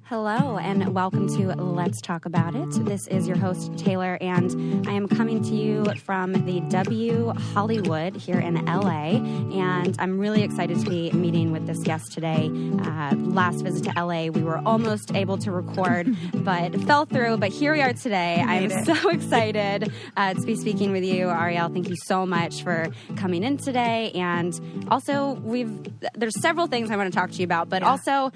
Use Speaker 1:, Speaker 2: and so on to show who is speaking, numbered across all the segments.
Speaker 1: Hello, and welcome to Let's Talk About It. This is your host, Taylor, and I am coming to you from the W Hollywood here in LA, and I'm really excited to be meeting with this guest today. Last visit to LA, we were almost able to record, but fell through, but here we are today. I'm so excited to be speaking with you, Arielle. Thank you so much for coming in today, and also, there's several things I want to talk to you about, but also,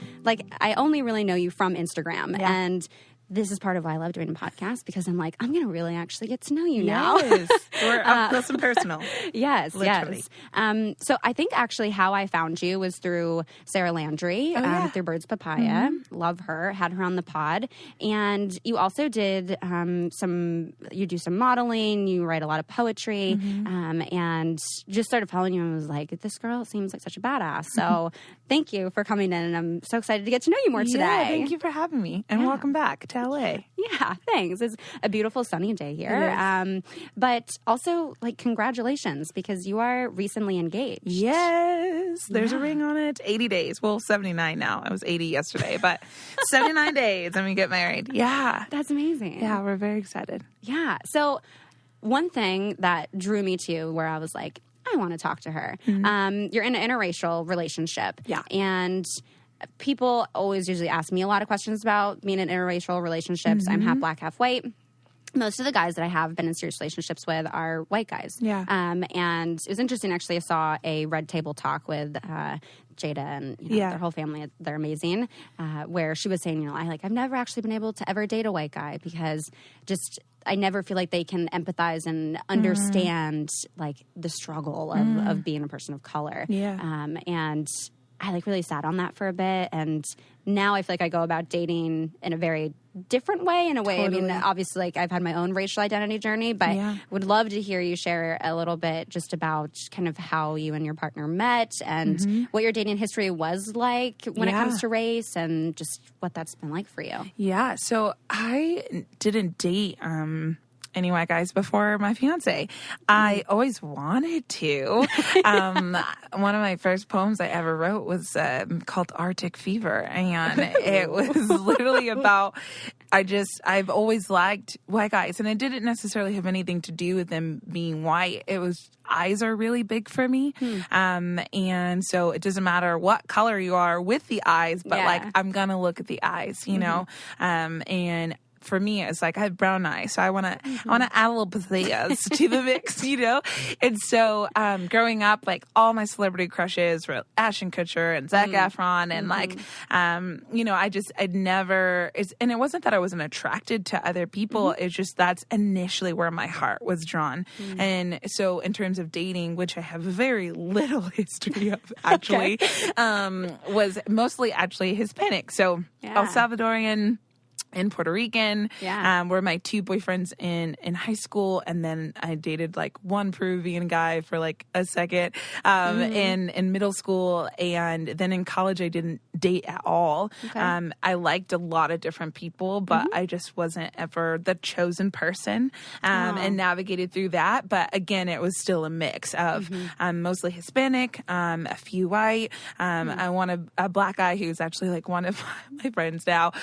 Speaker 1: I only really know you from Instagram, and this is part of why I love doing a podcast, because I'm like, I'm going to really actually get to know you now.
Speaker 2: Yes, we're up close and personal.
Speaker 1: Yes,
Speaker 2: literally.
Speaker 1: Yes. So I think actually how I found you was through Sarah Landry, through Birds Papaya. Mm-hmm. Love her, had her on the pod. And you also did you do some modeling, you write a lot of poetry, and just started following you and was like, this girl seems like such a badass. So thank you for coming in, and I'm so excited to get to know you more today.
Speaker 2: Yeah, thank you for having me, and welcome back to LA.
Speaker 1: Yeah, thanks. It's a beautiful sunny day here. But also, congratulations, because you are recently engaged.
Speaker 2: Yes, there's a ring on it. 80 days. Well, 79 now. I was 80 yesterday, but 79 days and we get married. Yeah.
Speaker 1: That's amazing.
Speaker 2: Yeah, we're very excited.
Speaker 1: Yeah. So one thing that drew me to you, where I was like, I want to talk to her. You're in an interracial relationship.
Speaker 2: Yeah.
Speaker 1: And people always usually ask me a lot of questions about being in interracial relationships. I'm half black, half white. Most of the guys that I have been in serious relationships with are white guys.
Speaker 2: Yeah.
Speaker 1: And it was interesting, actually. I saw a Red Table Talk with Jada and their whole family. They're amazing. Where she was saying, I've never actually been able to ever date a white guy, because I never feel like they can empathize and understand the struggle of being a person of color.
Speaker 2: Yeah.
Speaker 1: And I really sat on that for a bit, and now I feel like I go about dating in a very different way, Totally. I mean, obviously, I've had my own racial identity journey, but would love to hear you share a little bit just about kind of how you and your partner met, and what your dating history was like when it comes to race, and just what that's been like for you.
Speaker 2: Yeah, so I didn't date any white guys before my fiance. I always wanted to. One of my first poems I ever wrote was called Arctic Fever, and it was literally about I've always liked white guys, and it didn't necessarily have anything to do with them being white. It was eyes are really big for me. And so it doesn't matter what color you are with the eyes, but I'm going to look at the eyes, you know? And for me, it's I have brown eyes, so I want to add a little pizzazz to the mix, And so, growing up, all my celebrity crushes were Ashton Kutcher and Zac Efron, and I'd never. And it wasn't that I wasn't attracted to other people. It's just that's initially where my heart was drawn. And so, in terms of dating, which I have very little history of, actually, was mostly actually Hispanic, so El Salvadorian and Puerto Rican, were my two boyfriends in high school, and then I dated one Peruvian guy for a second in middle school, and then in college I didn't date at all. I liked a lot of different people, but I just wasn't ever the chosen person, and navigated through that. But again, it was still a mix of mostly Hispanic, a few white. I want a black guy who's actually one of my friends now,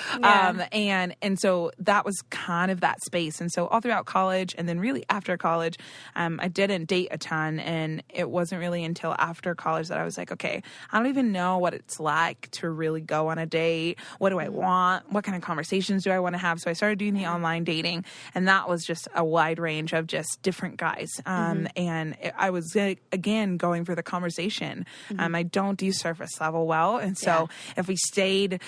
Speaker 2: and so that was kind of that space. And so all throughout college, and then really after college, I didn't date a ton. And it wasn't really until after college that I was like, okay, I don't even know what it's like to really go on a date. What do I want? What kind of conversations do I want to have? So I started doing the online dating, and that was just a wide range of just different guys. And I was, again, going for the conversation. I don't do surface level well. And so if we stayed,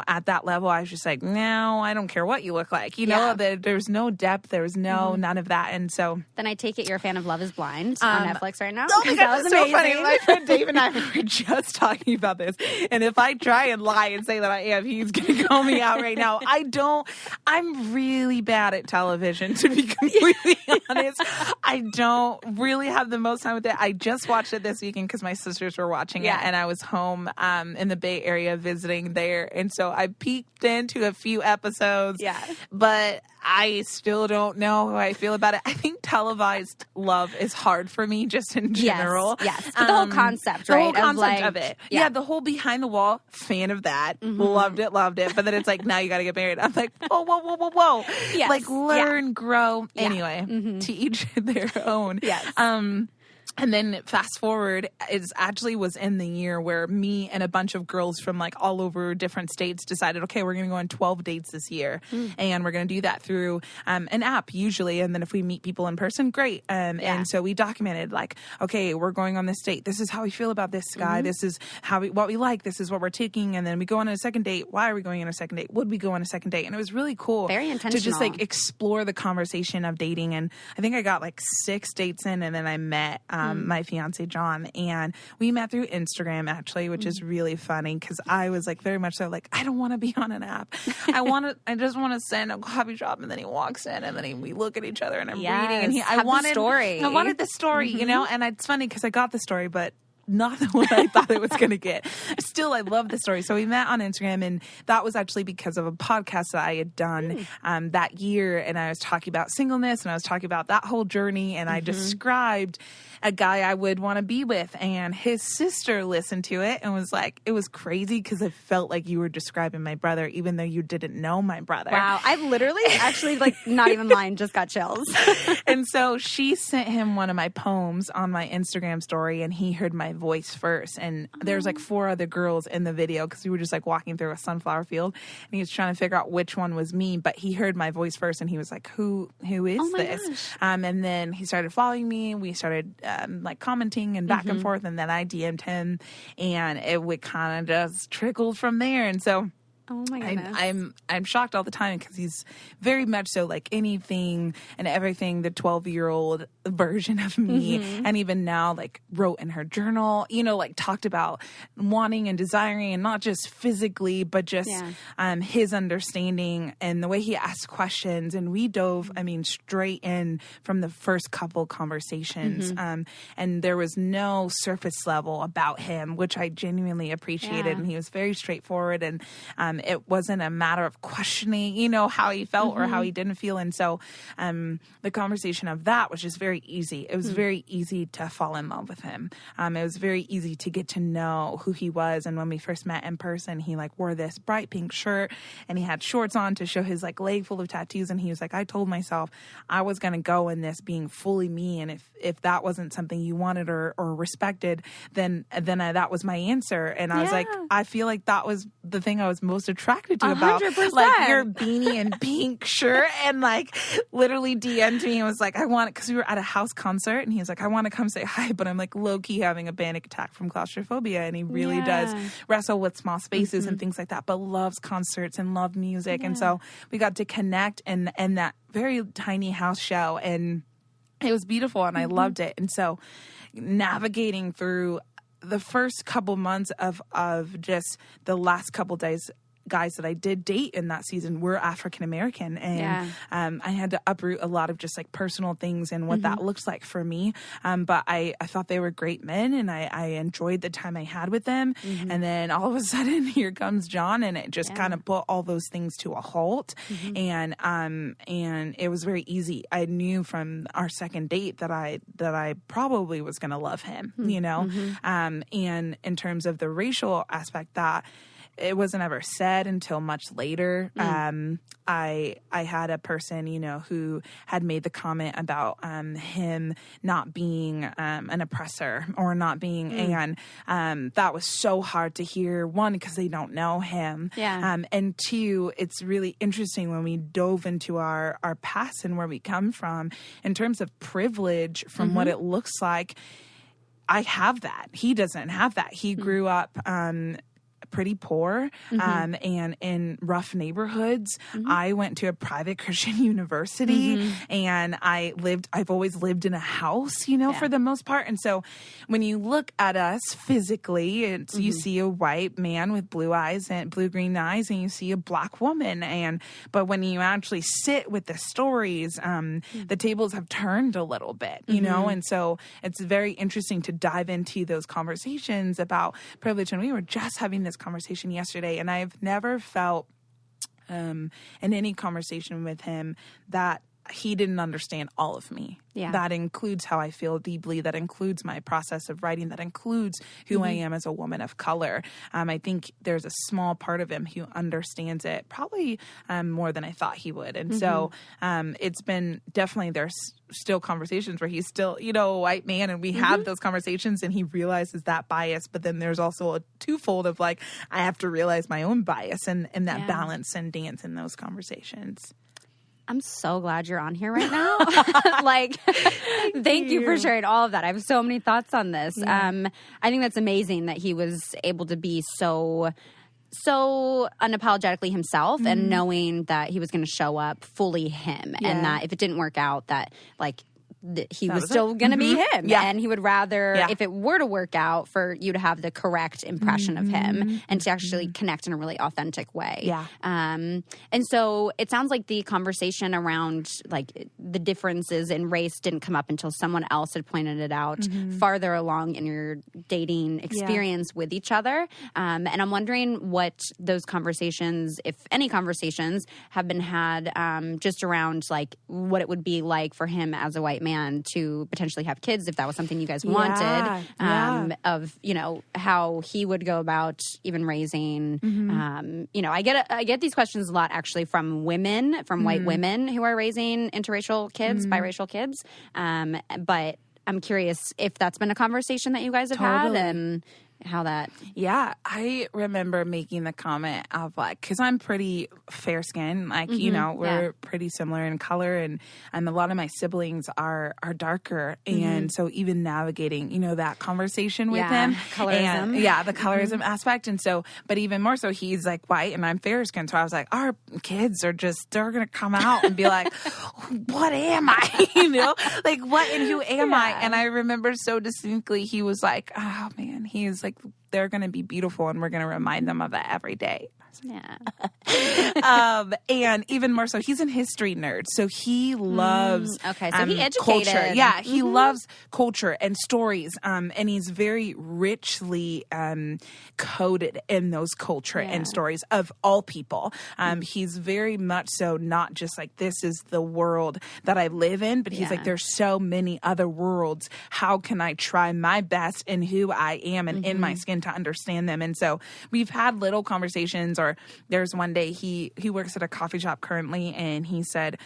Speaker 2: at that level, I was just like, no, I don't care what you look like. There's no depth. There was none of that. And so
Speaker 1: then I take it you're a fan of Love is Blind on Netflix right now.
Speaker 2: Oh my God, that's so funny. My friend Dave and I were just talking about this. And if I try and lie and say that I am, he's going to call me out right now. I'm really bad at television, to be completely honest. I don't really have the most time with it. I just watched it this weekend because my sisters were watching it, and I was home in the Bay Area visiting there. And so I peeked into a few episodes.
Speaker 1: Yeah.
Speaker 2: But I still don't know how I feel about it. I think televised love is hard for me just in general.
Speaker 1: Yes. But the whole concept, right?
Speaker 2: The whole concept
Speaker 1: of
Speaker 2: of it.
Speaker 1: Yeah.
Speaker 2: Yeah, the whole behind the wall, fan of that. Loved it. But then it's like, now you got to get married. I'm like, whoa.
Speaker 1: Yes.
Speaker 2: Like, learn, grow.
Speaker 1: Yeah.
Speaker 2: Anyway, to each their own.
Speaker 1: Yes.
Speaker 2: And then fast forward, it actually was in the year where me and a bunch of girls from like all over different states decided, okay, we're going to go on 12 dates this year. And we're going to do that through an app usually. And then if we meet people in person, great. And so we documented like, okay, we're going on this date. This is how we feel about this guy. This is what we like. This is what we're taking. And then we go on a second date. Why are we going on a second date? Would we go on a second date? And it was really cool.
Speaker 1: Very intentional.
Speaker 2: To just like explore the conversation of dating. And I think I got like 6 dates in, and then I met my fiance John, and we met through Instagram actually, which is really funny because I was like very much so like, I don't want to be on an app. I just want to send a coffee shop, and then he walks in, and then we look at each other, and I'm reading, and I wanted the story, you know. And it's funny because I got the story, but not what I thought it was going to get. Still, I love the story. So we met on Instagram, and that was actually because of a podcast that I had done that year. And I was talking about singleness, and I was talking about that whole journey. And I described a guy I would want to be with. And his sister listened to it and was like, it was crazy because I felt like you were describing my brother, even though you didn't know my brother.
Speaker 1: Wow. I literally actually, like, not even lying, just got chills.
Speaker 2: And so she sent him one of my poems on my Instagram story, and he heard my voice first. And there's like 4 other girls in the video because we were just like walking through a sunflower field, and he was trying to figure out which one was me, but he heard my voice first, and he was like, who is this?
Speaker 1: Gosh.
Speaker 2: And then he started following me. We started like commenting and back and forth, and then I DM'd him, and it would kind of just trickled from there. And so
Speaker 1: oh my goodness.
Speaker 2: I'm shocked all the time because he's very much so like anything and everything the 12-year-old version of me. And even now, like, wrote in her journal, you know, like talked about wanting and desiring, and not just physically, but just his understanding and the way he asked questions. And we dove, I mean, straight in from the first couple conversations. And there was no surface level about him, which I genuinely appreciated. And he was very straightforward, and it wasn't a matter of questioning, you know, how he felt or how he didn't feel. And so the conversation of that was just very easy. It was very easy to fall in love with him. It was very easy to get to know who he was. And when we first met in person, he like wore this bright pink shirt, and he had shorts on to show his like leg full of tattoos. And he was like, I told myself I was going to go in this being fully me. And if that wasn't something you wanted or respected, then that was my answer. And I was like, I feel like that was the thing I was most attracted to about
Speaker 1: 100%.
Speaker 2: like your beanie and pink shirt. And like literally DM'd me and was like, I want it, because we were at a house concert, and he was like, I want to come say hi, but I'm like low-key having a panic attack from claustrophobia. And he really does wrestle with small spaces and things like that, but loves concerts and love music. And so we got to connect in that very tiny house show, and it was beautiful, and I loved it. And so navigating through the first couple months of just the last couple days, guys that I did date in that season were African American, and I had to uproot a lot of just like personal things and what that looks like for me. But I thought they were great men, and I enjoyed the time I had with them. And then all of a sudden, here comes John, and it just kind of put all those things to a halt. And it was very easy. I knew from our second date that I probably was going to love him, you know. And in terms of the racial aspect, that it wasn't ever said until much later. I had a person, you know, who had made the comment about him not being an oppressor or not being, and that was so hard to hear. One, because they don't know him, and two, it's really interesting when we dove into our past and where we come from in terms of privilege from what it looks like. I have that. He doesn't have that. He grew up pretty poor and in rough neighborhoods. I went to a private Christian university, and I've always lived in a house, you know, for the most part. And so when you look at us physically, you see a white man with blue eyes and blue-green eyes, and you see a black woman. But when you actually sit with the stories, the tables have turned a little bit, you know? And so it's very interesting to dive into those conversations about privilege. And we were just having this conversation yesterday, and I've never felt in any conversation with him that he didn't understand all of me.
Speaker 1: Yeah.
Speaker 2: That includes how I feel deeply. That includes my process of writing. That includes who I am as a woman of color. I think there's a small part of him who understands it probably more than I thought he would. And so it's been definitely, there's still conversations where he's still, a white man, and we have those conversations and he realizes that bias. But then there's also a twofold of like, I have to realize my own bias and that balance and dance in those conversations.
Speaker 1: I'm so glad you're on here right now. Thank you for sharing all of that. I have so many thoughts on this. I think that's amazing that he was able to be so unapologetically himself and knowing that he was going to show up fully him and that if it didn't work out, that he was still going to be him. Yeah. And he would rather, if it were to work out, for you to have the correct impression of him and to actually connect in a really authentic way. Yeah. And so it sounds like the conversation around like the differences in race didn't come up until someone else had pointed it out farther along in your dating experience with each other. And I'm wondering what those conversations, if any conversations, have been had just around like what it would be like for him as a white man to potentially have kids, if that was something you guys wanted, of, how he would go about even raising, I get these questions a lot actually from women, from white women who are raising interracial kids, biracial kids. But I'm curious if that's been a conversation that you guys have had and how that.
Speaker 2: Yeah, I remember making the comment of like, because I'm pretty fair skinned, like, we're pretty similar in color, and a lot of my siblings are darker. And so even navigating, that conversation with him.
Speaker 1: Colorism.
Speaker 2: And, the colorism aspect. And so, but even more so, he's like white and I'm fair skinned. So I was like, our kids are they're going to come out and be like, what am I? Like what and who am I? And I remember so distinctly, he was like, oh man, he's like, they're going to be beautiful and we're going to remind them of that every day.
Speaker 1: Yeah.
Speaker 2: And even more so, he's a history nerd. So he loves
Speaker 1: so he educated.
Speaker 2: Culture. Yeah, he loves culture and stories. And he's very richly coded in those culture and stories of all people. He's very much so not just like, this is the world that I live in, but he's like, there's so many other worlds. How can I try my best in who I am and in my skin to understand them? And so we've had little conversations. Or there's one day he works at a coffee shop currently, and he said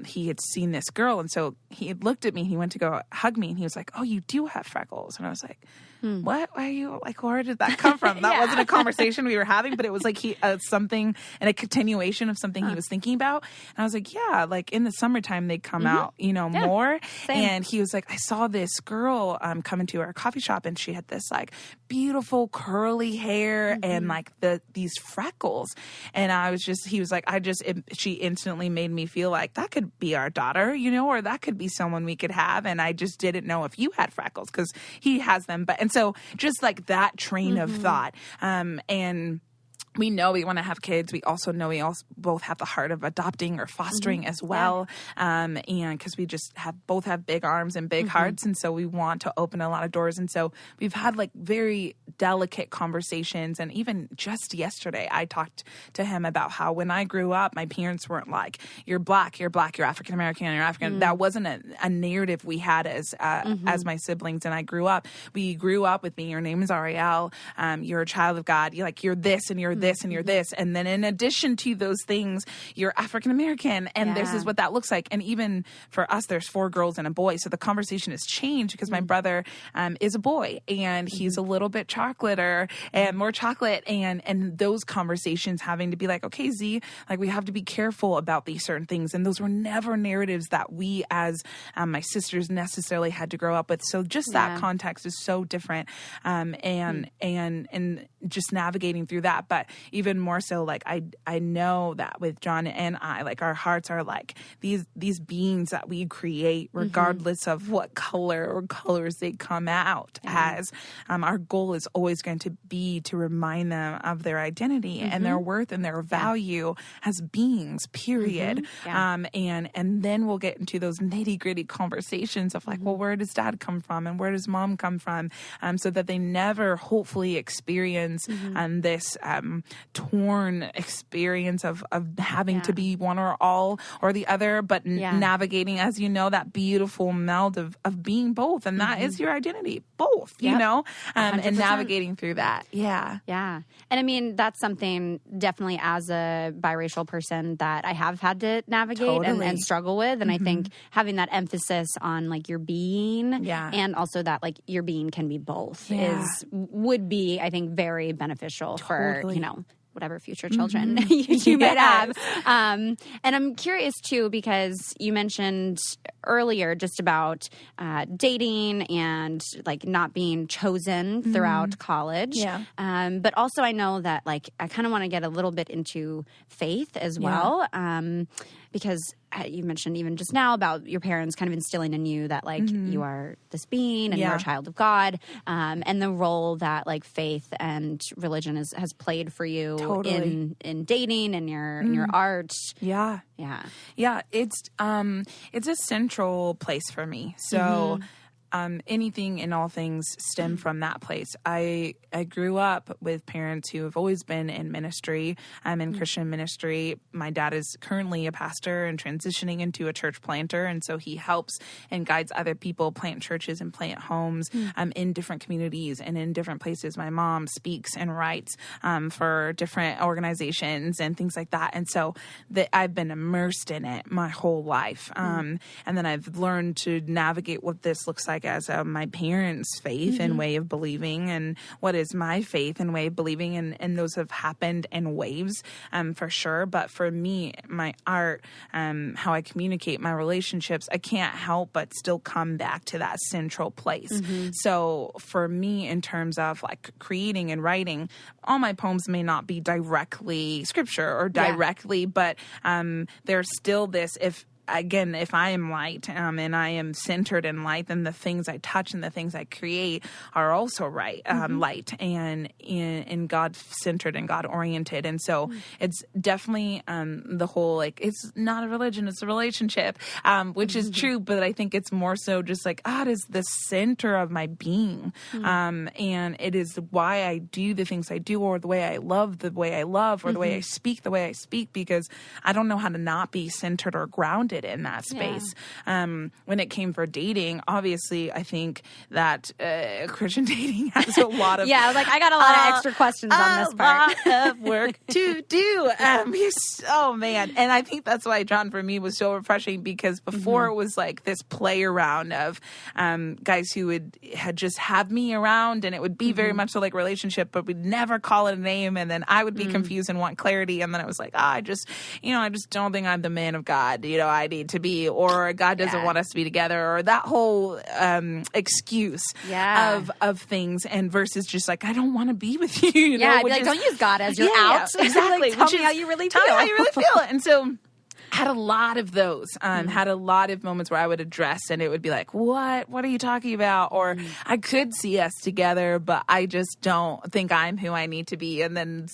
Speaker 2: he had seen this girl, and so he had looked at me, he went to go hug me, and he was like, oh, you do have freckles. And I was like, what? Why are you like, where did that come from? That wasn't a conversation we were having, but it was like something and a continuation of something he was thinking about. And I was like, yeah, like in the summertime they come out, more. Same. And he was like, I saw this girl come into our coffee shop, and she had this like beautiful curly hair and like these freckles. And he was like, she instantly made me feel like that could be our daughter, or that could be someone we could have. And I just didn't know if you had freckles, because he has them. And so just like that train of thought. And we know we want to have kids. We also know we both have the heart of adopting or fostering as well. And because we just both have big arms and big hearts. And so we want to open a lot of doors. And so we've had like very delicate conversations. And even just yesterday, I talked to him about how when I grew up, my parents weren't like, you're black, you're African-American, you're African. That wasn't a narrative we had as my siblings. And we grew up with me. Your name is Arielle. You're a child of God. You're this and you're this and you're this. And then in addition to those things, you're African-American, and this is what that looks like. And even for us, there's 4 girls and a boy. So the conversation has changed because my brother is a boy, and he's a little bit chocolater and more chocolate. And those conversations having to be like, okay, Z, like we have to be careful about these certain things. And those were never narratives that we as my sisters necessarily had to grow up with. So just that context is so different. And just navigating through that. But even more so, like I know that with John and I, like our hearts are like these beings that we create regardless of what color or colors they come out as. Our goal is always going to be to remind them of their identity and their worth and their value as beings, period. And then we'll get into those nitty-gritty conversations of like, well, where does dad come from and where does mom come from? So that they never hopefully experience this torn experience of having to be one or all or the other, but navigating, as you know, that beautiful meld of being both. And that is your identity, both, you know, and navigating through that. Yeah.
Speaker 1: Yeah. And I mean, that's something definitely as a biracial person that I have had to navigate and struggle with. And I think having that emphasis on like your being and also that like your being can be both would be, I think, very beneficial for, you know, whatever future children you might have. And I'm curious too, because you mentioned earlier just about dating and like not being chosen throughout college. Yeah. But also I know that like I kind of want to get a little bit into faith as well. Because you mentioned even just now about your parents kind of instilling in you that like you are this being and you're a child of God, and the role that like faith and religion has played for you in dating and your art. Yeah.
Speaker 2: It's a central place for me. So. Anything and all things stem from that place. I grew up with parents who have always been in ministry. I'm in Christian ministry. My dad is currently a pastor and transitioning into a church planter. And so he helps and guides other people plant churches and plant homes in different communities and in different places. My mom speaks and writes for different organizations and things like that. And so I've been immersed in it my whole life. And then I've learned to navigate what this looks like as my parents' faith and way of believing, and what is my faith and way of believing, and those have happened in waves for sure. But for me, my art, how I communicate, my relationships, I can't help but still come back to that central place. So for me, in terms of like creating and writing, all my poems may not be directly scripture or directly, but there's still this, if I am light and I am centered in light, then the things I touch and the things I create are also light and God-centered and God-oriented. And so it's definitely the whole, like, it's not a religion, it's a relationship, which is true, but I think it's more so just like God is the center of my being. And it is why I do the things I do, or the way I love the way I love, or the way I speak the way I speak, because I don't know how to not be centered or grounded in that space. When it came for dating, obviously, I think that Christian dating has a lot of
Speaker 1: like I got a lot of extra questions on this part.
Speaker 2: A lot of work to do. Oh man, and I think that's why John for me was so refreshing, because before it was like this play around of guys who had just have me around, and it would be very much so like a relationship, but we'd never call it a name, and then I would be confused and want clarity, and then I was like, I just don't think I'm the man of God. I need to be, or God doesn't want us to be together, or that whole excuse of things, and versus just like, I don't want to be with you.
Speaker 1: Like, don't use God as your out.
Speaker 2: Exactly.
Speaker 1: Like, tell me how you really feel.
Speaker 2: Tell me how you really feel. And so had a lot of those, had a lot of moments where I would address and it would be like, what are you talking about? Or I could see us together, but I just don't think I'm who I need to be. And then,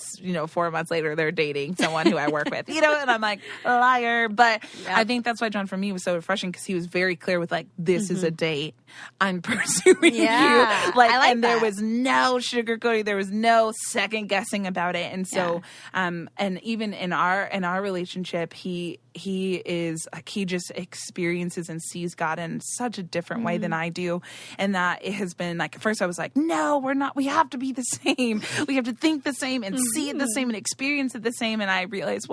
Speaker 2: 4 months later, they're dating someone who I work with, and I'm like, liar. But I think that's why John for me was so refreshing, because he was very clear with like, this is a date. I'm pursuing you. And there was no sugarcoating. There was no second guessing about it. And so, and even in our relationship, he just experiences and sees God in such a different way than I do. And that it has been like, at first I was like, no, we're not, we have to be the same. We have to think the same and see it the same and experience it the same. And I realized,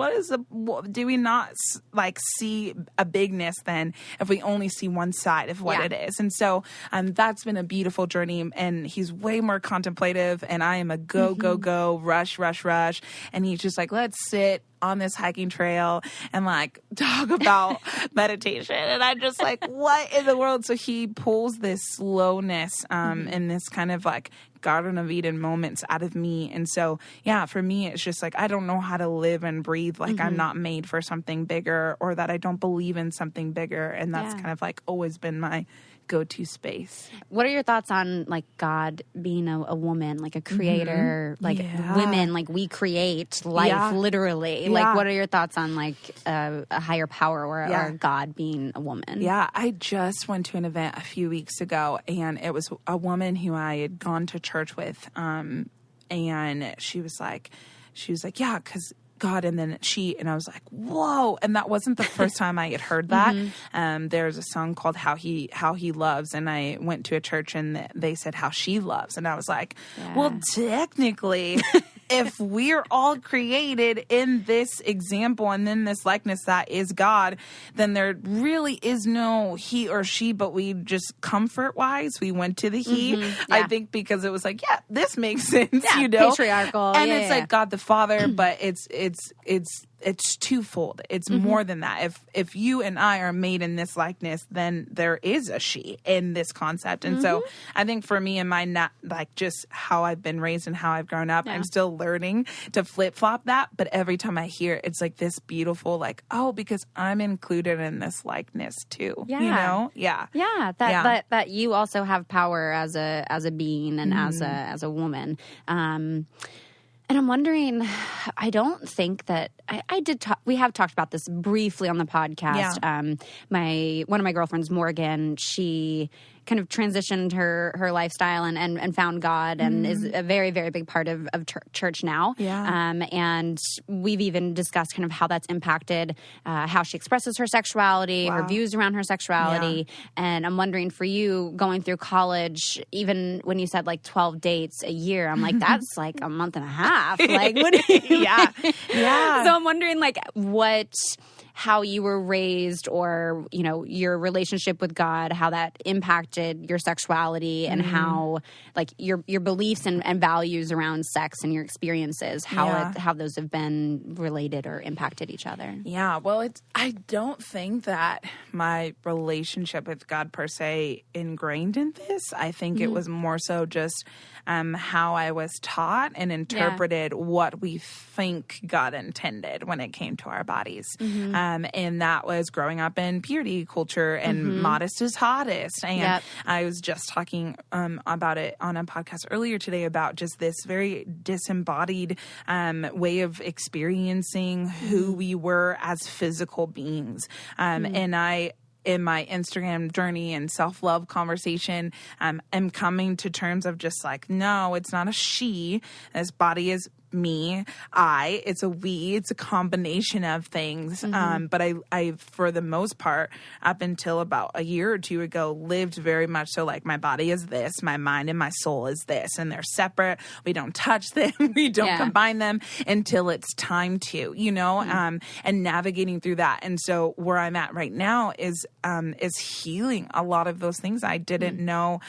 Speaker 2: do we not like see a bigness then if we only see one side of what it is? And so that's been a beautiful journey. And he's way more contemplative, and I am a go, rush. And he's just like, let's sit on this hiking trail and like talk about meditation. And I'm just like, what in the world? So he pulls this slowness and this kind of like Garden of Eden moments out of me. And so, for me, it's just like, I don't know how to live and breathe like I'm not made for something bigger, or that I don't believe in something bigger. And that's kind of like always been my go-to space.
Speaker 1: What are your thoughts on like God being a woman, like a creator, like women, like we create life literally? Like, what are your thoughts on like a higher power or God being a woman?
Speaker 2: I just went to an event a few weeks ago, and it was a woman who I had gone to church with, and she was like, she was like, yeah, because God, and then and I was like, whoa. And that wasn't the first time I had heard that. There's a song called How He Loves, and I went to a church and they said How She Loves. And I was like, well, technically, if we're all created in this example and in this likeness that is God, then there really is no he or she, but we just comfort-wise, we went to the he. I think because it was like, this makes sense,
Speaker 1: patriarchal.
Speaker 2: And it's like God the Father, but it's twofold. It's more than that. If you and I are made in this likeness, then there is a she in this concept. And so I think for me and my just how I've been raised and how I've grown up, I'm still learning to flip-flop that. But every time I hear it, it's like this beautiful, like, oh, because I'm included in this likeness too. Yeah. You know? Yeah.
Speaker 1: Yeah. That you also have power as a being and as a woman. And I'm wondering, I don't think that I did talk, we have talked about this briefly on the podcast. One of my girlfriends, Morgan, she kind of transitioned her lifestyle and found God and is a very, very big part of church now. And we've even discussed kind of how that's impacted how she expresses her sexuality, her views around her sexuality. And I'm wondering for you going through college, even when you said like 12 dates a year, I'm like, that's like a month and a half. Like, what do you So I'm wondering like how you were raised or, you know, your relationship with God, how that impacted your sexuality and how, like, your beliefs and values around sex and your experiences, how those have been related or impacted each other. Yeah,
Speaker 2: well, I don't think that my relationship with God per se ingrained in this. I think it was more so just how I was taught and interpreted what we think God intended when it came to our bodies. And that was growing up in purity culture and modest is hottest. And I was just talking about it on a podcast earlier today about just this very disembodied way of experiencing who we were as physical beings. And I, in my Instagram journey and self-love conversation, am coming to terms of just like, no, it's not a she. This body is me, it's a we, it's a combination of things. But I, for the most part, up until about a year or two ago, lived very much so like my body is this, my mind and my soul is this, and they're separate. We don't touch them. We don't combine them until it's time to, you know, and navigating through that. And so where I'm at right now is healing a lot of those things I didn't know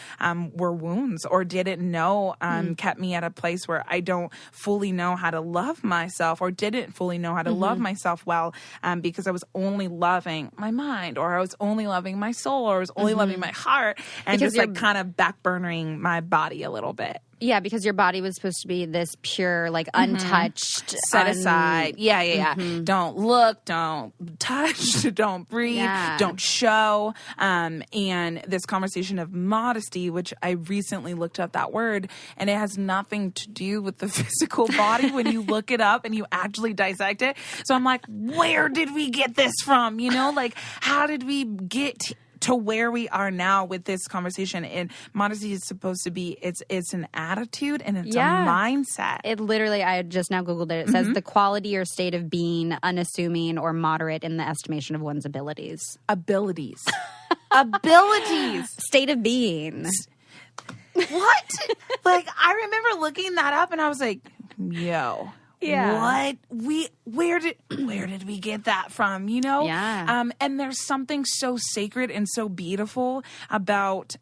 Speaker 2: were wounds or didn't know kept me at a place where I don't fully know how to love myself or didn't fully know how to love myself well because I was only loving my mind or I was only loving my soul or I was only loving my heart and because just like kind of backburnering my body a little bit.
Speaker 1: Yeah, because your body was supposed to be this pure, like, untouched.
Speaker 2: Set aside. Don't look, don't touch, don't breathe, don't show. And this conversation of modesty, which I recently looked up that word, and it has nothing to do with the physical body when you look it up and you actually dissect it. So I'm like, where did we get this from? You know, like, how did we get to where we are now with this conversation? And modesty is supposed to be, it's an attitude and it's a mindset.
Speaker 1: It literally, I just now Googled it. It says the quality or state of being unassuming or moderate in the estimation of one's abilities.
Speaker 2: Abilities.
Speaker 1: State of being.
Speaker 2: What? Like, I remember looking that up and I was like, yo. Yeah. What? Where did we get that from? You know?
Speaker 1: Yeah.
Speaker 2: And there's something so sacred and so beautiful about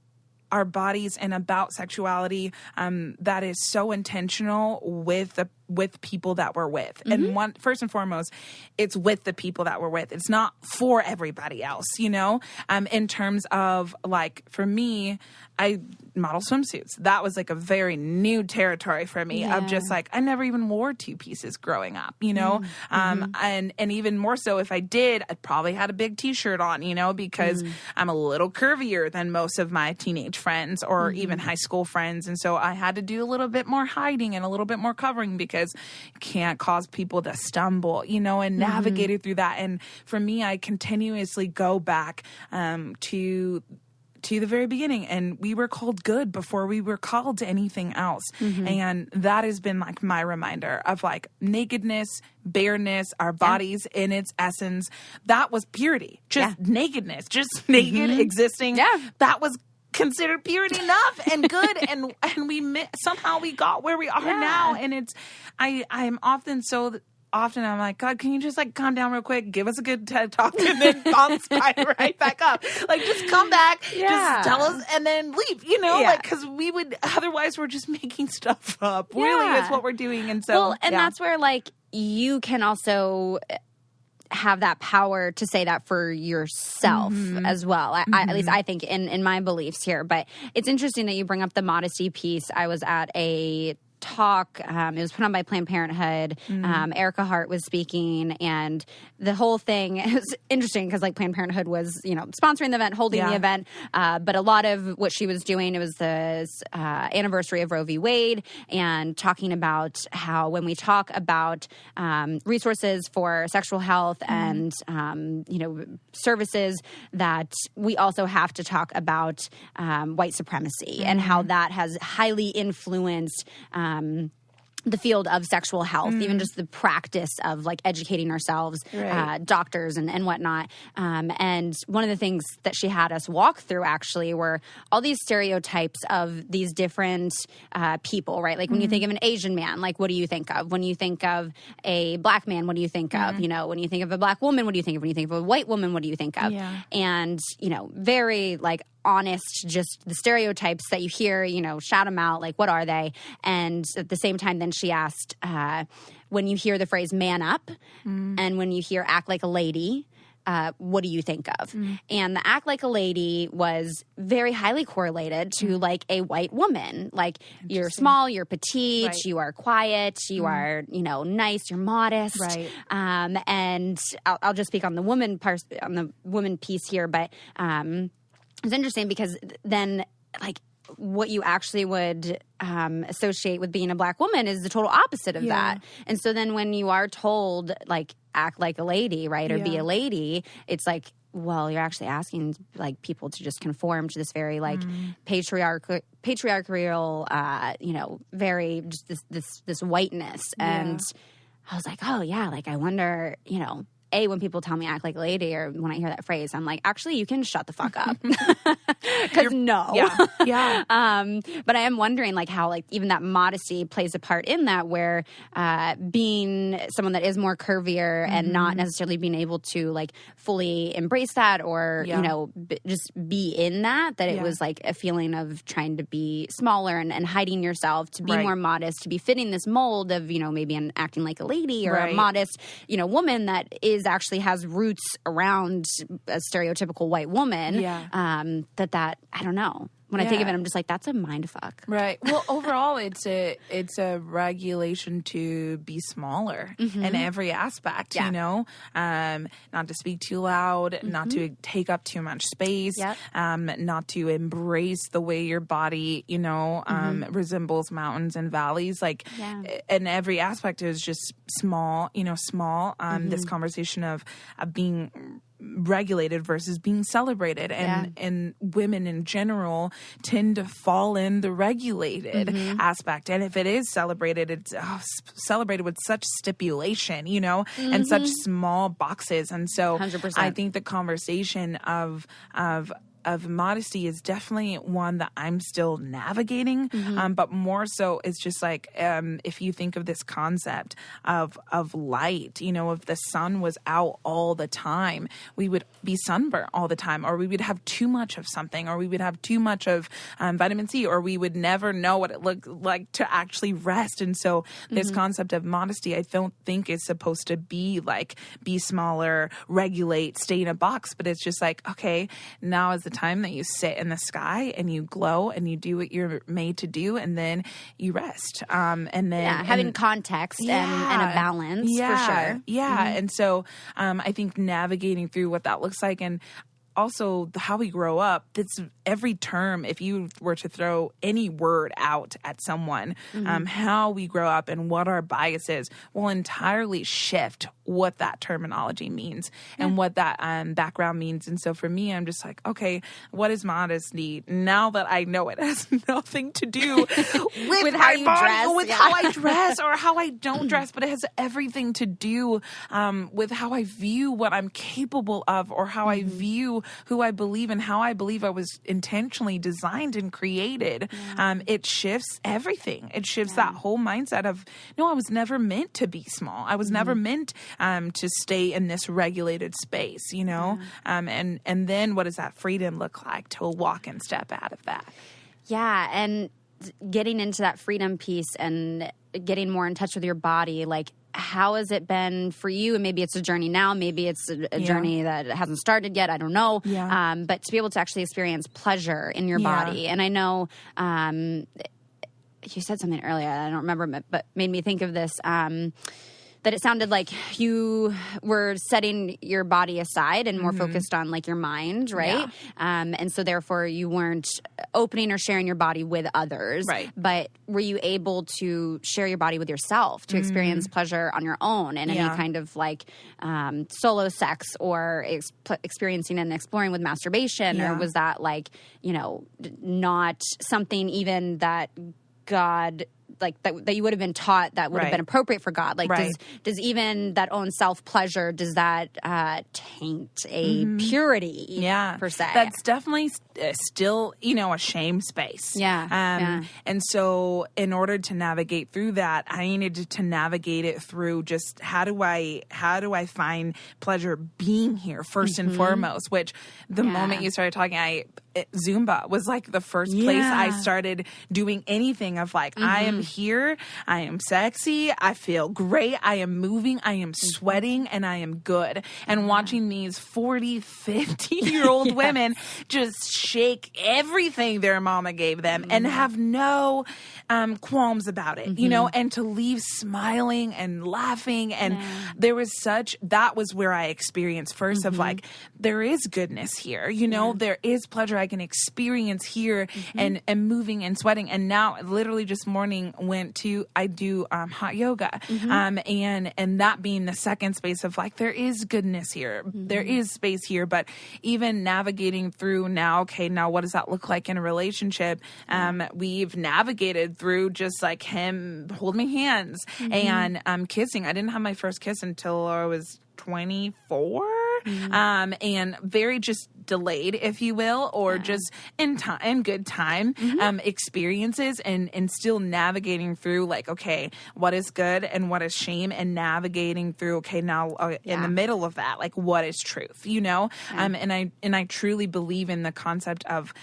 Speaker 2: our bodies and about sexuality that is so intentional with people that we're with. And first and foremost, it's with the people that we're with. It's not for everybody else, you know? In terms of, like, for me, I model swimsuits. That was like a very new territory for me of just like, I never even wore two pieces growing up, you know? And even more so if I did, I probably had a big t-shirt on, you know, because I'm a little curvier than most of my teenage friends or even high school friends. And so I had to do a little bit more hiding and a little bit more covering because you can't cause people to stumble, you know, and navigate it through that. And for me, I continuously go back to to the very beginning, and we were called good before we were called to anything else. And that has been like my reminder of like nakedness, bareness, our bodies in its essence. That was purity, just nakedness, just naked existing. That was considered purity enough and good, and somehow we got where we are now. And it's I'm often I'm like, God, can you just like calm down real quick, give us a good TED talk, and then slide right back up. Like, just come back, just tell us, and then leave. You know, like, because we would otherwise we're just making stuff up. Really, is what we're doing. And so,
Speaker 1: that's where like you can also have that power to say that for yourself as well. At least I think in my beliefs here. But it's interesting that you bring up the modesty piece. I was at a talk. It was put on by Planned Parenthood. Erica Hart was speaking, and the whole thing is interesting because like Planned Parenthood was, sponsoring the event, holding the event. But a lot of what she was doing, it was the anniversary of Roe v. Wade, and talking about how when we talk about resources for sexual health and, services, that we also have to talk about white supremacy and how that has highly influenced the field of sexual health, even just the practice of like educating ourselves, doctors and whatnot. And one of the things that she had us walk through actually were all these stereotypes of these different people, right? Like when you think of an Asian man, like what do you think of? When you think of a black man, what do you think of? When you think of a black woman, what do you think of? When you think of a white woman, what do you think of? And, very like honest, just the stereotypes that you hear, shout them out, like what are they? And at the same time, then she asked, when you hear the phrase man up and when you hear act like a lady, what do you think of? And the act like a lady was very highly correlated to like a white woman. Like you're small, you're petite, you are quiet, you are, nice, you're modest. Right. And I'll just speak on the woman piece here, but it's interesting because then like what you actually would associate with being a black woman is the total opposite of that. And so then when you are told like act like a lady, right, or be a lady, it's like, well, you're actually asking like people to just conform to this very like patriarchal, very just this whiteness. And I was like, oh yeah, like I wonder, when people tell me act like a lady or when I hear that phrase, I'm like, actually, you can shut the fuck up. Because no. But I am wondering like how like even that modesty plays a part in that, where being someone that is more curvier and not necessarily being able to like fully embrace that or, just be in that it was like a feeling of trying to be smaller and hiding yourself, to be more modest, to be fitting this mold of, maybe acting like a lady or a modest, woman that actually has roots around a stereotypical white woman. That I don't know. When I think of it, I'm just like, that's a mind fuck.
Speaker 2: Right. Well, overall, it's a regulation to be smaller in every aspect, not to speak too loud, not to take up too much space, not to embrace the way your body, resembles mountains and valleys. Like, in every aspect is just small, small. This conversation of being regulated versus being celebrated, and women in general tend to fall in the regulated aspect, and if it is celebrated, it's celebrated with such stipulation, and such small boxes. And so 100%. I think the conversation of modesty is definitely one that I'm still navigating, but more so it's just like if you think of this concept of light, if the sun was out all the time, we would be sunburnt all the time, or we would have too much of something, or we would have too much of vitamin C, or we would never know what it looked like to actually rest. And so this concept of modesty, I don't think is supposed to be like be smaller, regulate, stay in a box, but it's just like, okay, now is the time that you sit in the sky and you glow and you do what you're made to do, and then you rest. And then
Speaker 1: having context and a balance for sure.
Speaker 2: And so I think navigating through what that looks like, and also how we grow up. That's every term. If you were to throw any word out at someone, how we grow up and what our bias is will entirely shift what that terminology means and what that background means. And so for me, I'm just like, okay, what is modesty? Now that I know it has nothing to do with
Speaker 1: how you dress,
Speaker 2: with how I dress or how I don't dress, but it has everything to do with how I view what I'm capable of, or how I view who I believe and how I believe I was intentionally designed and created. It shifts everything. It shifts that whole mindset of, no, I was never meant to be small. I was never meant to stay in this regulated space, you know? And then what does that freedom look like to walk and step out of that?
Speaker 1: Yeah, and getting into that freedom piece and getting more in touch with your body, like, how has it been for you? And maybe it's a journey now. Maybe it's a journey that hasn't started yet. I don't know. But to be able to actually experience pleasure in your body. And I know you said something earlier, I don't remember, but made me think of this, that it sounded like you were setting your body aside and more focused on like your mind, right? And so therefore you weren't opening or sharing your body with others. Right. But were you able to share your body with yourself to experience pleasure on your own and any kind of like solo sex or experiencing and exploring with masturbation? Or was that like, you know, not something even that God, like that you would have been taught that would have been appropriate for God? Like, does even that own self-pleasure, does that taint a purity per se?
Speaker 2: That's definitely still, you know, a shame space. And so in order to navigate through that, I needed to navigate it through just how do I find pleasure being here first and foremost, which the moment you started talking, Zumba was like the first place I started doing anything of like, I am here, I am sexy, I feel great, I am moving, I am sweating, and I am good. And watching these 40, 50-year-old women just shake everything their mama gave them and have no qualms about it, you know, and to leave smiling and laughing. And there was that was where I experienced first of like, there is goodness here, you know, there is pleasure I can experience here and moving and sweating. And now literally just morning I do hot yoga. And that being the second space of like, there is goodness here. There is space here, but even navigating through now, okay, now what does that look like in a relationship? We've navigated through just like him holding my hands and kissing. I didn't have my first kiss until I was 24. And very just delayed, if you will, or just in good time experiences and still navigating through like, okay, what is good and what is shame, and navigating through, okay, now in the middle of that, like what is truth, you know? And I truly believe in the concept of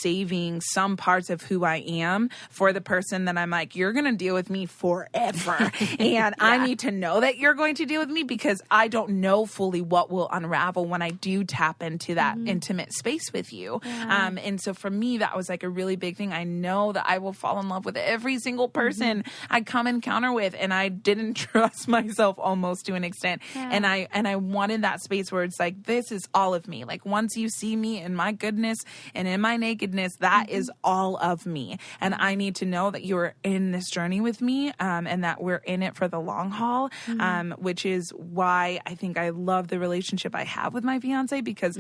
Speaker 2: saving some parts of who I am for the person that I'm like, you're going to deal with me forever. And I need to know that you're going to deal with me because I don't know fully what will unravel when I do tap into that intimate space with you. And so for me, that was like a really big thing. I know that I will fall in love with every single person I come encounter with, and I didn't trust myself almost to an extent. And I wanted that space where it's like, this is all of me. Like once you see me in my goodness and in my nakedness, that is all of me. And I need to know that you're in this journey with me, and that we're in it for the long haul, which is why I think I love the relationship I have with my fiance, because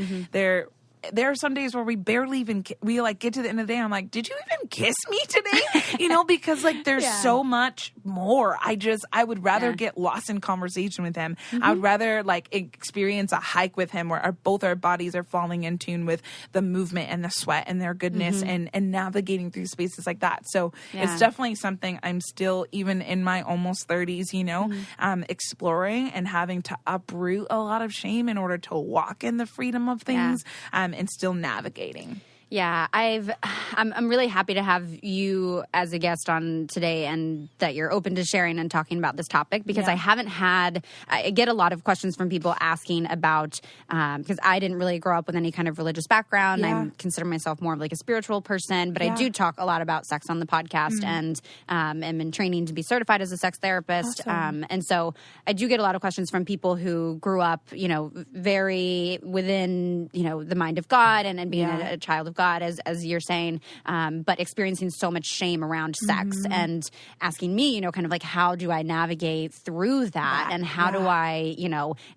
Speaker 2: there are some days where we barely even, we like get to the end of the day. I'm like, did you even kiss me today? You know, because like there's so much more. I would rather get lost in conversation with him. I would rather like experience a hike with him where both our bodies are falling in tune with the movement and the sweat and their goodness and navigating through spaces like that. So it's definitely something I'm still, even in my almost 30s, you know, exploring and having to uproot a lot of shame in order to walk in the freedom of things. And still navigating.
Speaker 1: Yeah, I'm really happy to have you as a guest on today, and that you're open to sharing and talking about this topic, because I get a lot of questions from people asking about, because I didn't really grow up with any kind of religious background.
Speaker 2: Yeah.
Speaker 1: I consider myself more of like a spiritual person, but I do talk a lot about sex on the podcast, and am in training to be certified as a sex therapist.
Speaker 2: Awesome.
Speaker 1: And so I do get a lot of questions from people who grew up, very within, the mind of God and being a child of God, as you're saying, but experiencing so much shame around sex, and asking me, kind of like, how do I navigate through that? And how do I,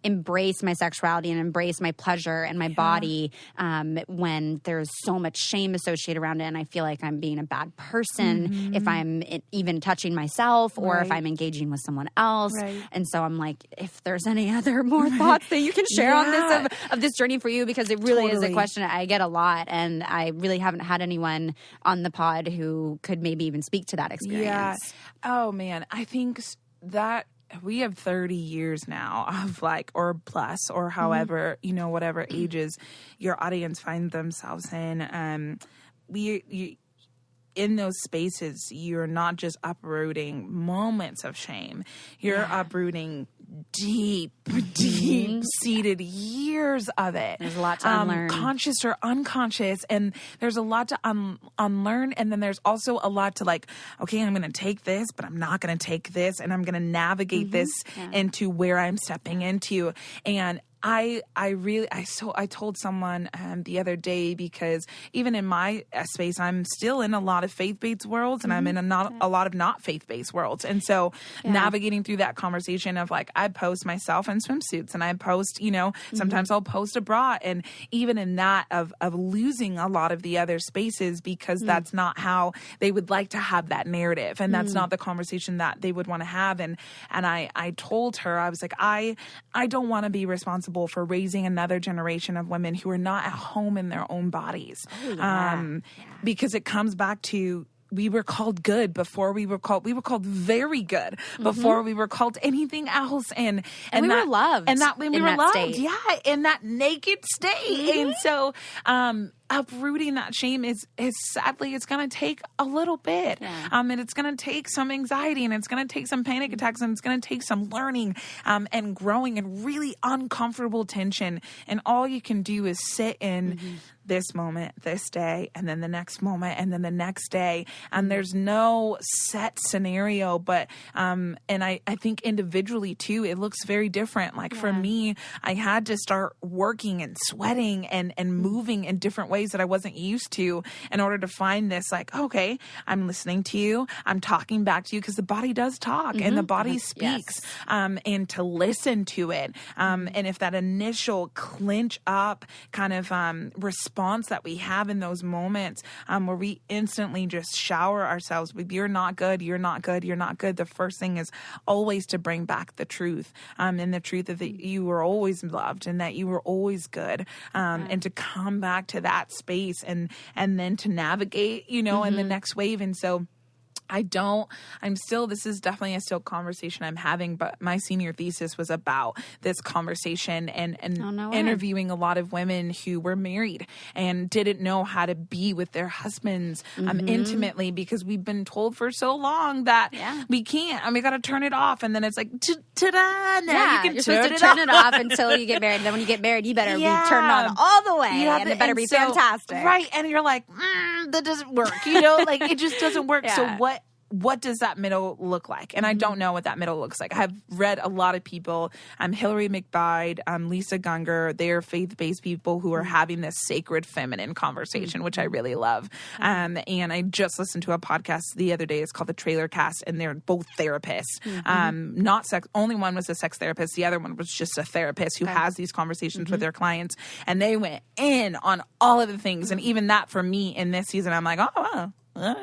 Speaker 1: embrace my sexuality and embrace my pleasure and my body when there's so much shame associated around it, and I feel like I'm being a bad person if I'm even touching myself, or if I'm engaging with someone else. Right. And so I'm like, if there's any other more thoughts that you can share on this of this journey for you, because it really is a question I get a lot, and I really haven't had anyone on the pod who could maybe even speak to that experience.
Speaker 2: Yeah. Oh man, I think that we have 30 years now of or plus, or however, whatever ages your audience find themselves in. In those spaces, you're not just uprooting moments of shame. You're uprooting deep-seated years of it.
Speaker 1: There's a lot to unlearn.
Speaker 2: Conscious or unconscious. And there's a lot to unlearn. And then there's also a lot to okay, I'm going to take this, but I'm not going to take this. And I'm going to navigate this into where I'm stepping into. And I told someone the other day, because even in my space, I'm still in a lot of faith-based worlds, and I'm in a lot of not faith-based worlds. And so navigating through that conversation of I post myself in swimsuits, and I post, sometimes I'll post a bra, and even in that of losing a lot of the other spaces, because that's not how they would like to have that narrative, and that's not the conversation that they would want to have. And I told her, I was like, I don't want to be responsible for raising another generation of women who are not at home in their own bodies. Because it comes back to, we were called good before we were called very good before we were called anything else. And
Speaker 1: we were loved.
Speaker 2: And that when we were loved.
Speaker 1: State.
Speaker 2: Yeah. In that naked state. And so, uprooting that shame is sadly, it's going to take a little bit. Yeah. And it's going to take some anxiety, and it's going to take some panic attacks, and it's going to take some learning, and growing, and really uncomfortable tension. And all you can do is sit in this moment, this day, and then the next moment, and then the next day. And there's no set scenario, but, and I think individually too, it looks very different. For me, I had to start working and sweating and moving in different ways that I wasn't used to, in order to find this, okay, I'm listening to you, I'm talking back to you, because the body does talk and the body speaks, and to listen to it. And if that initial clinch up kind of response that we have in those moments, where we instantly just shower ourselves with, you're not good, you're not good, you're not good. The first thing is always to bring back the truth, and the truth of that you were always loved, and that you were always good, and to come back to that space, and then to navigate, in the next wave. And so this is definitely a still conversation I'm having, but my senior thesis was about this conversation and interviewing a lot of women who were married and didn't know how to be with their husbands intimately, because we've been told for so long that we can't, and we got to turn it off. And then it's like, ta-da, now you can
Speaker 1: turn it off until you get married. And then when you get married, you better be turned on all the way, and it better be fantastic.
Speaker 2: Right. And you're like, that doesn't work, it just doesn't work. So what does that middle look like? And I don't know what that middle looks like. I have read a lot of people, Hillary McBride, Lisa Gungor, they're faith-based people who are having this sacred feminine conversation, which I really love. And I just listened to a podcast the other day. It's called the Trailercast, and they're both therapists. Not sex. Only one was a sex therapist. The other one was just a therapist who has these conversations with their clients. And they went in on all of the things. And even that for me in this season, I'm like, oh, wow. I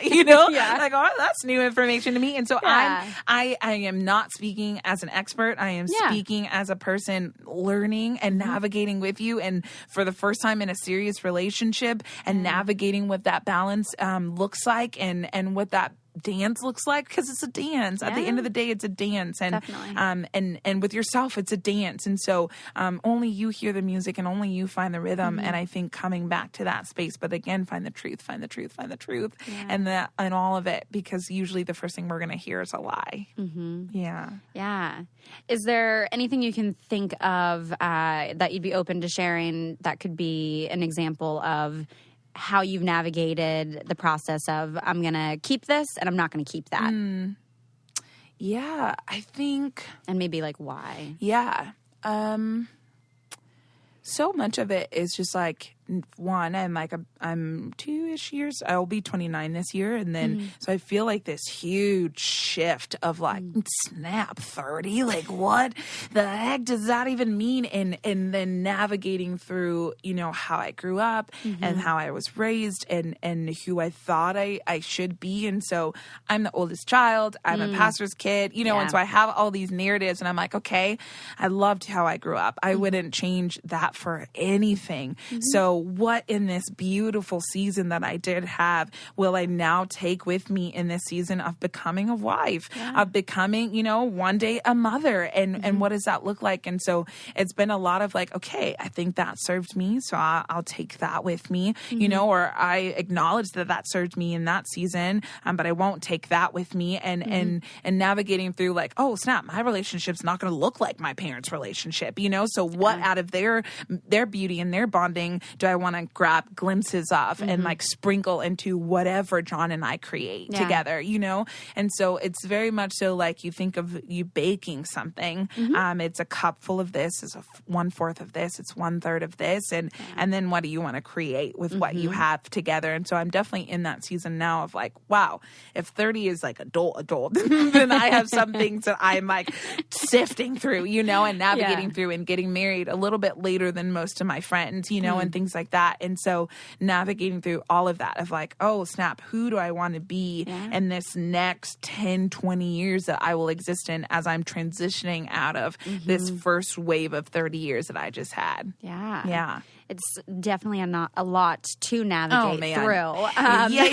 Speaker 2: didn't know that, that's new information to me. And so I am not speaking as an expert. I am speaking as a person learning and navigating with you. And for the first time in a serious relationship, and navigating what that balance looks like, and what that dance looks like, because it's a dance. At the end of the day, it's a dance. And and with yourself, it's a dance. And so only you hear the music and only you find the rhythm. And I think coming back to that space, but again, find the truth, and all of it, because usually the first thing we're going to hear is a lie. Yeah.
Speaker 1: Is there anything you can think of that you'd be open to sharing that could be an example of how you've navigated the process of, I'm going to keep this and I'm not going to keep that?
Speaker 2: Yeah, I think.
Speaker 1: And maybe like why?
Speaker 2: Yeah. So much of it is just like, one, I'm 2-ish years. I'll be 29 this year. And then, so I feel like this huge shift of like, snap, 30? Like, what the heck does that even mean? And then navigating through, how I grew up and how I was raised and who I thought I should be. And so I'm the oldest child. I'm a pastor's kid, and so I have all these narratives and I'm like, okay, I loved how I grew up. I wouldn't change that for anything. So what in this beautiful season that I did have will I now take with me in this season of becoming a wife, of becoming, one day a mother, and what does that look like? And so it's been a lot of like, okay, I think that served me, so I'll take that with me, or I acknowledge that served me in that season, but I won't take that with me, and navigating through like, oh snap, my relationship's not going to look like my parents' relationship, so what out of their beauty and their bonding do I want to grab glimpses of and like sprinkle into whatever John and I create together, And so it's very much so like you think of you baking something. It's a cup full of this, it's 1/4 of this, it's 1/3 of this. And then what do you want to create with what you have together? And so I'm definitely in that season now of like, wow, if 30 is like adult, then I have some things that I'm like sifting through, and navigating through, and getting married a little bit later than most of my friends, and things like that. And so navigating through all of that of like, oh snap, who do I want to be in this next 10, 20 years that I will exist in as I'm transitioning out of this first wave of 30 years that I just had. Yeah.
Speaker 1: It's definitely a lot to navigate through.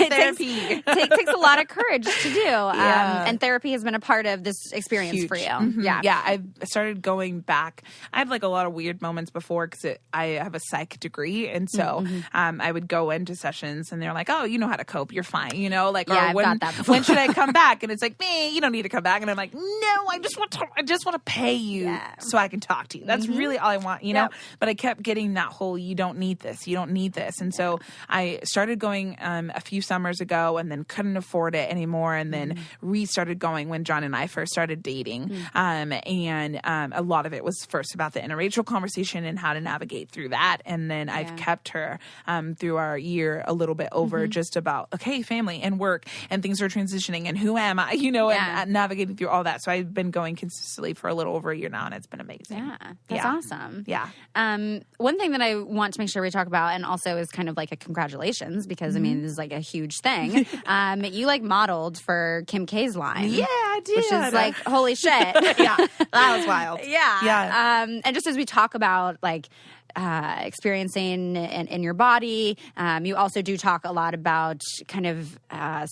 Speaker 2: Therapy.
Speaker 1: It takes a lot of courage to do. And therapy has been a part of this experience for you.
Speaker 2: Yeah, I've started going back. I had like a lot of weird moments before because I have a psych degree. And so I would go into sessions and they're like, oh, you know how to cope. You're fine. Like,
Speaker 1: I've got that before.
Speaker 2: When should I come back? And it's like, you don't need to come back. And I'm like, no, I just want to pay you so I can talk to you. That's really all I want, know? But I kept getting that whole, you don't need this. And so I started going a few summers ago and then couldn't afford it anymore. And then restarted going when John and I first started dating. And a lot of it was first about the interracial conversation and how to navigate through that. And then I've kept her through our year a little bit over just about, okay, family and work and things are transitioning and who am I, and navigating through all that. So I've been going consistently for a little over a year now and it's been amazing.
Speaker 1: Yeah, that's awesome.
Speaker 2: Yeah.
Speaker 1: One thing that I want to make sure we talk about, and also is kind of like a congratulations, because I mean, this is like a huge thing. You like modeled for Kim K's line.
Speaker 2: Yeah, I did.
Speaker 1: Which is like, holy shit.
Speaker 2: Yeah, that was wild.
Speaker 1: Yeah. And just as we talk about like, experiencing in your body. You also do talk a lot about kind of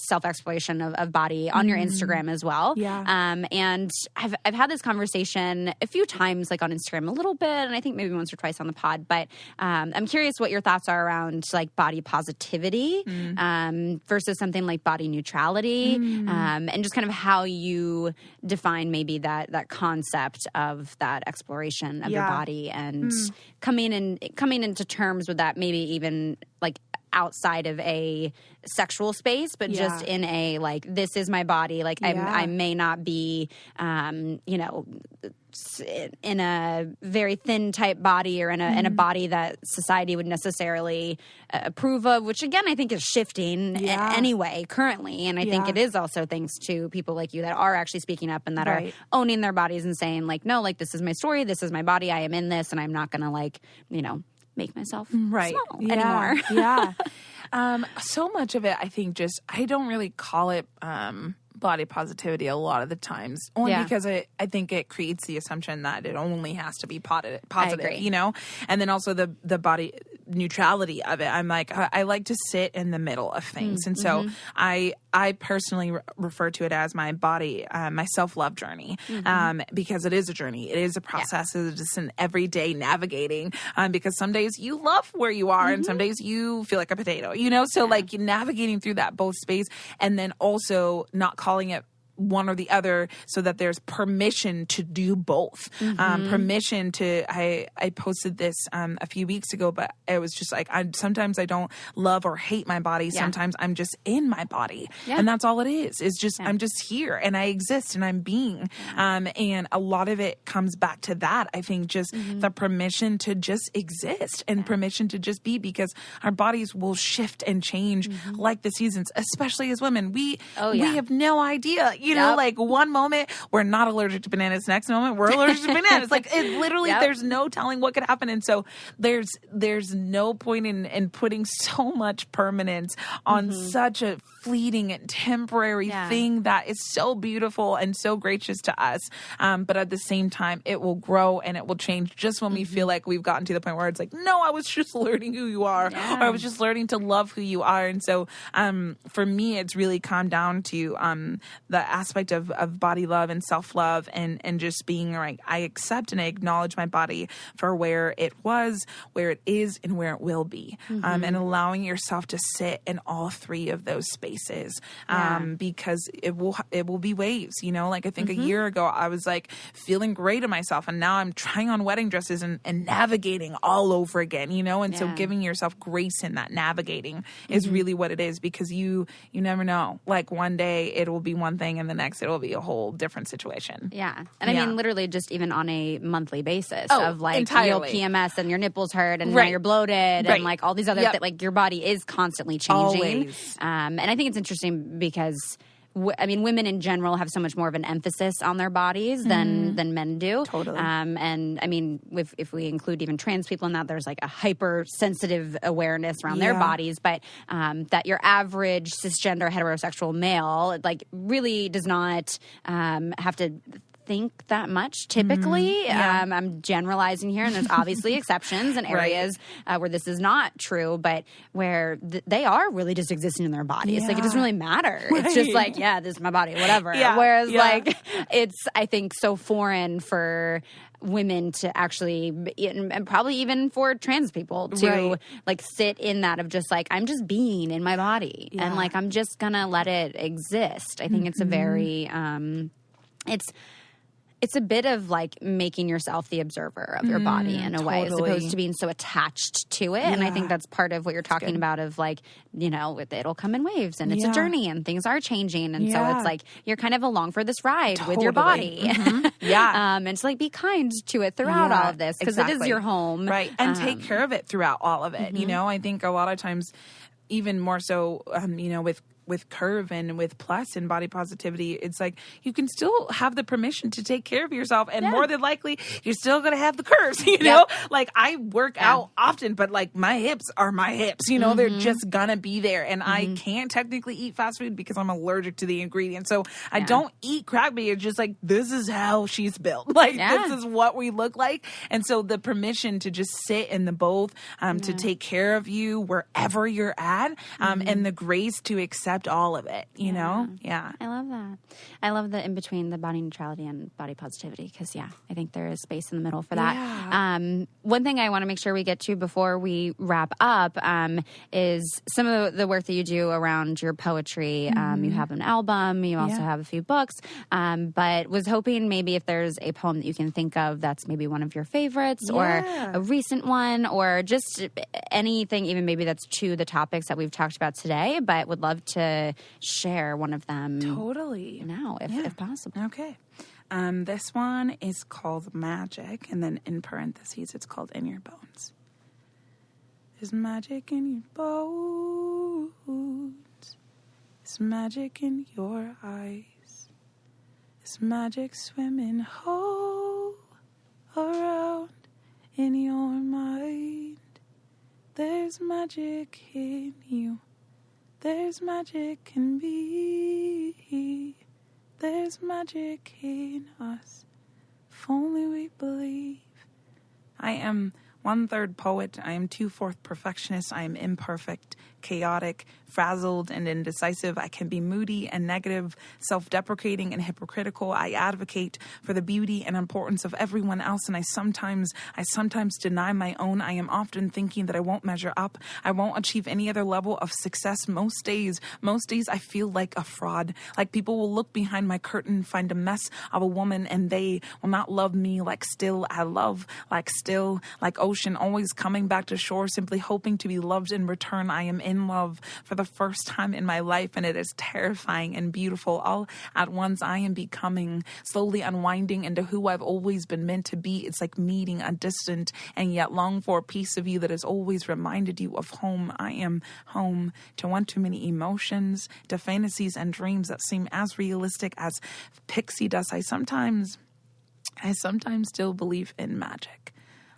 Speaker 1: self-exploration of body on your Instagram as well.
Speaker 2: Yeah.
Speaker 1: And I've had this conversation a few times, like on Instagram a little bit, and I think maybe once or twice on the pod. But I'm curious what your thoughts are around like body positivity versus something like body neutrality, and just kind of how you define maybe that concept of that exploration of your body and coming into terms with that, maybe even like outside of a sexual space, but just in a like, this is my body. Like I may not be, in a very thin type body or in a body that society would necessarily approve of, which again, I think is shifting anyway currently. And I think it is also thanks to people like you that are actually speaking up and that are owning their bodies and saying like, no, like this is my story. This is my body. I am in this and I'm not going to like, make myself small anymore.
Speaker 2: So much of it, I think I don't really call it body positivity a lot of the times, only because I think it creates the assumption that it only has to be positive, and then also the body neutrality of it. I'm like, I like to sit in the middle of things. And so I I personally refer to it as my body, my self-love journey, because it is a journey. It is a process. It's just an everyday navigating, because some days you love where you are and some days you feel like a potato, So like navigating through that both space, and then also not calling it one or the other, so that there's permission to do both. Permission to, I posted this a few weeks ago, but it was just like, sometimes I don't love or hate my body. Sometimes I'm just in my body. And that's all it is. It's just, I'm just here and I exist and I'm being. And a lot of it comes back to that. I think just the permission to just exist and permission to just be, because our bodies will shift and change like the seasons, especially as women. We have no idea. Like one moment we're not allergic to bananas, next moment we're allergic to bananas. Like it literally, there's no telling what could happen. And so there's no point in putting so much permanence on such a fleeting and temporary thing that is so beautiful and so gracious to us. But at the same time, it will grow and it will change just when we feel like we've gotten to the point where it's like, no, I was just learning who you are, or I was just learning to love who you are. And so for me, it's really come down to the aspect of body love and self-love and just being like, I accept and I acknowledge my body for where it was, where it is, and where it will be. And allowing yourself to sit in all three of those spaces, because it will be waves, like I think a year ago I was like feeling great in myself, and now I'm trying on wedding dresses and navigating all over again, and so giving yourself grace in that navigating is really what it is, because you never know, like one day it will be one thing and the next it'll be a whole different situation. And
Speaker 1: I mean, literally just even on a monthly basis of like you'll PMS and your nipples hurt and now you're bloated and like all these other things, like your body is constantly changing. And I think it's interesting because I mean, women in general have so much more of an emphasis on their bodies than men do.
Speaker 2: Totally.
Speaker 1: And I mean, if we include even trans people in that, there's like a hypersensitive awareness around their bodies. But that your average cisgender heterosexual male like really does not have to think that much typically. I'm generalizing here, and there's obviously exceptions and areas where this is not true, but where they are really just existing in their body. It's like it doesn't really matter. It's just like, this is my body, whatever. Whereas like it's, I think, so foreign for women to actually, and probably even for trans people to like sit in that of just like, I'm just being in my body and like I'm just gonna let it exist. I think it's a very it's a bit of like making yourself the observer of your body in a way, as opposed to being so attached to it. And I think that's part of what you're talking about of like, it'll come in waves and it's a journey and things are changing. And so it's like, you're kind of along for this ride with your body. And to like be kind to it throughout all of this, because it is your home.
Speaker 2: Right. And take care of it throughout all of it. I think a lot of times, even more so, with curve and with plus and body positivity, it's like you can still have the permission to take care of yourself, and more than likely you're still going to have the curves, like I work out often, but like my hips are my hips, they're just gonna be there, and I can't technically eat fast food because I'm allergic to the ingredients, so I don't eat crab meat. It's just like, this is how she's built, like this is what we look like. And so the permission to just sit in the both, to take care of you wherever you're at, and the grace to accept all of it, I
Speaker 1: love that. I love the in between the body neutrality and body positivity, because I think there is space in the middle for that. One thing I want to make sure we get to before we wrap up is some of the work that you do around your poetry. You have an album, you also have a few books, but was hoping maybe if there's a poem that you can think of that's maybe one of your favorites or a recent one, or just anything even maybe that's to the topics that we've talked about today, but would love to share one of them now if possible.
Speaker 2: Okay. This one is called Magic, and then in parentheses it's called In Your Bones. There's magic in your bones. There's magic in your eyes. There's magic swimming all around in your mind. There's magic in you. There's magic in me. There's magic in us. If only we believe. I am 1/3 poet. I am 2/4 perfectionist. I am imperfect, chaotic, frazzled, and indecisive. I can be moody and negative, self-deprecating and hypocritical. I advocate for the beauty and importance of everyone else, and I sometimes deny my own. I am often thinking that I won't measure up. I won't achieve any other level of success. Most days I feel like a fraud. Like people will look behind my curtain, find a mess of a woman, and they will not love me like still I love, like still, like ocean, always coming back to shore, simply hoping to be loved in return. I am in love for the first time in my life, and it is terrifying and beautiful all at once. I am becoming, slowly unwinding into who I've always been meant to be. It's like meeting a distant and yet longed for piece of you that has always reminded you of home. I am home to one too many emotions, to fantasies and dreams that seem as realistic as pixie dust. I sometimes still believe in magic.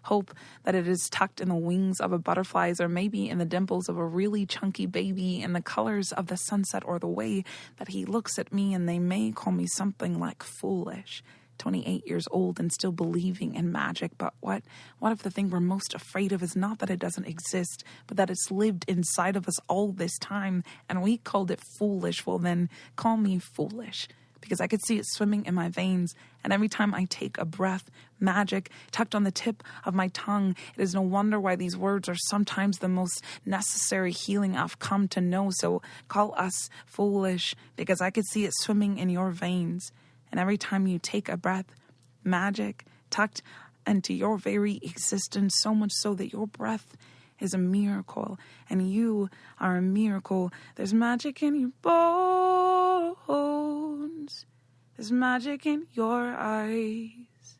Speaker 2: Hope that it is tucked in the wings of a butterfly, or maybe in the dimples of a really chunky baby, in the colors of the sunset, or the way that he looks at me. And they may call me something like foolish, 28 years old and still believing in magic. But what if the thing we're most afraid of is not that it doesn't exist, but that it's lived inside of us all this time, and we called it foolish? Well, then call me foolish, because I could see it swimming in my veins. And every time I take a breath, magic tucked on the tip of my tongue. It is no wonder why these words are sometimes the most necessary healing I've come to know. So call us foolish, because I could see it swimming in your veins. And every time you take a breath, magic tucked into your very existence, so much so that your breath is a miracle, and you are a miracle. There's magic in your bones. There's magic in your eyes.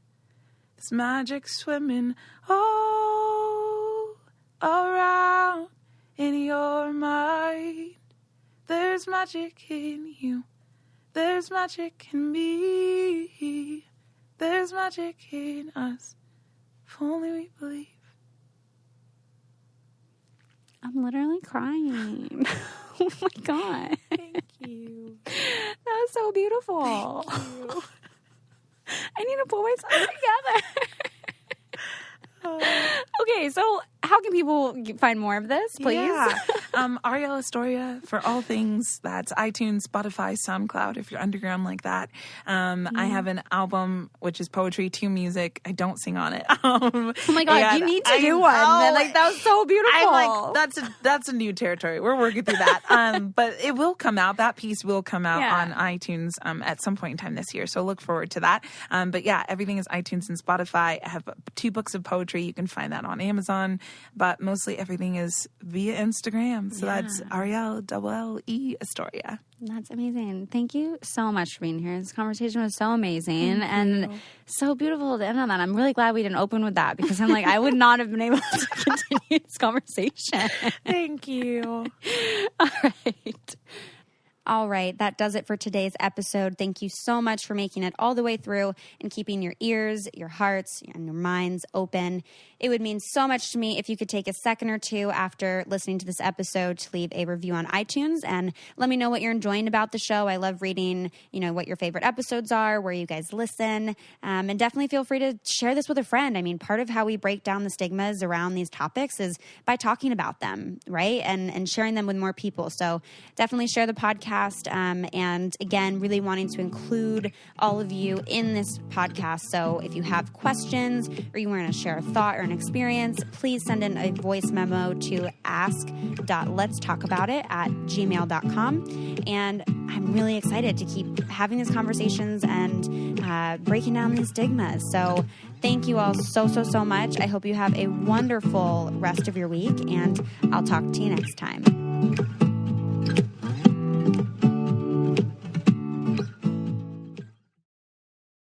Speaker 2: There's magic swimming all around in your mind. There's magic in you. There's magic in me. There's magic in us. If only we believe.
Speaker 1: I'm literally crying. Oh my God.
Speaker 2: Thank you.
Speaker 1: That was so beautiful.
Speaker 2: Thank you.
Speaker 1: I need to pull myself together. Okay, so how can people find more of this, please?
Speaker 2: Yeah. Arielle Estoria for all things. That's iTunes, Spotify, SoundCloud, if you're underground like that. I have an album, which is poetry to music. I don't sing on it.
Speaker 1: Oh my God, you need to do one. Like, that was so beautiful.
Speaker 2: I'm like, that's a new territory. We're working through that. But it will come out. That piece will come out on iTunes at some point in time this year. So look forward to that. But yeah, everything is iTunes and Spotify. I have 2 books of poetry. You can find that on Amazon. But mostly everything is via Instagram. So that's Arielle LLE Estoria.
Speaker 1: That's amazing. Thank you so much for being here. This conversation was so amazing and so beautiful to end on that. I'm really glad we didn't open with that, because I'm like, I would not have been able to continue this conversation.
Speaker 2: Thank you.
Speaker 1: All right, that does it for today's episode. Thank you so much for making it all the way through and keeping your ears, your hearts, and your minds open. It would mean so much to me if you could take a second or two after listening to this episode to leave a review on iTunes and let me know what you're enjoying about the show. I love reading, what your favorite episodes are, where you guys listen, and definitely feel free to share this with a friend. I mean, part of how we break down the stigmas around these topics is by talking about them, right? And sharing them with more people. So definitely share the podcast. And again, really wanting to include all of you in this podcast. So if you have questions or you want to share a thought or an experience, please send in a voice memo to ask.letstalkaboutit@gmail.com. And I'm really excited to keep having these conversations and breaking down these stigmas. So thank you all so much. I hope you have a wonderful rest of your week, and I'll talk to you next time.